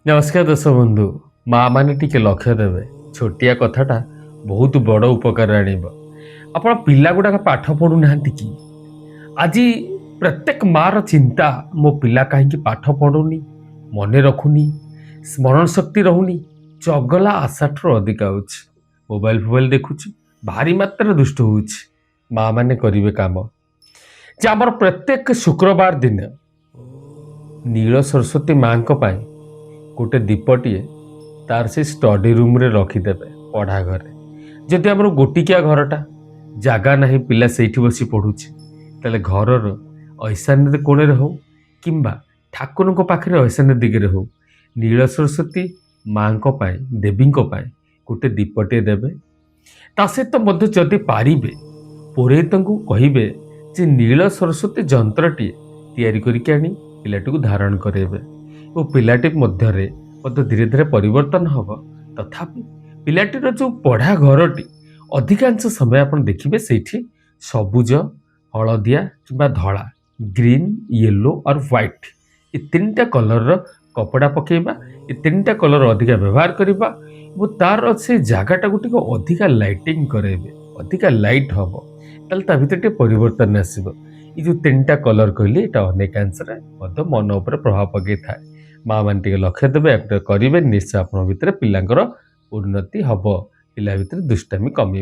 नमस्कार दर्शक बंधु माँ मैंने टिके लक्ष्य देवे छोटिया कथाटा बहुत बड़ उपकार आणिब आपण पिला गुड़ाक पाठ पढ़ु ना कि आज प्रत्येक माँ चिंता मो पिला कहीं पाठ पढ़ुनी मन रखुनी स्मरण शक्ति रहुनी चगला आशा ठू अधिक मोबाइल फोबाइल देखुची भारी मात्रा दुष्ट हो माँ मैंने करेंगे काम जे आमर प्रत्येक शुक्रवार दिन नील सरस्वती माँ गोटे दीपटीए तार से स्टडी रूम रे रखीदेवे पढ़ा घरे जदि आम गोटिकिया घरटा जगह ना पिला से बसी पढ़ुचे तेल घर ऐशान्य कोणे हो कि ठाकुर पाखे ऐशान्य दिगरे हो नील सरस्वती माँ देवी गोटे दीपटे देवे ता सहित जदि पारे पुरोहित को कहे जे नील सरस्वती जंत्रटी तैयारी करके आनी पिलाटी को धारण करेंगे और पिलाटी मध्य धीरे धीरे परिवर्तन हम तथापि पिलाटीर जो पढ़ा घरटी अधिकांश समय आप देखिए से सबुज हलदिया कि धला ग्रीन येलो और व्हाइट ये तीन टा कलर कपड़ा पकेबा ये तीन टा कलर अधिका व्यवहार करवा वो तार से जगटा को अधिका लाइटिंग करेबे अधिका लाइट हम ताल भीतर परिवर्तन आसब ये जो तीन टा कलर कहली ये अनेकांश मन उपर प्रभाव पकई था माँ मैंने लक्ष्य देवे करेंगे निश्चय आप भितर पिलांर उन्नति हम पिला भितर दुष्टामी कम।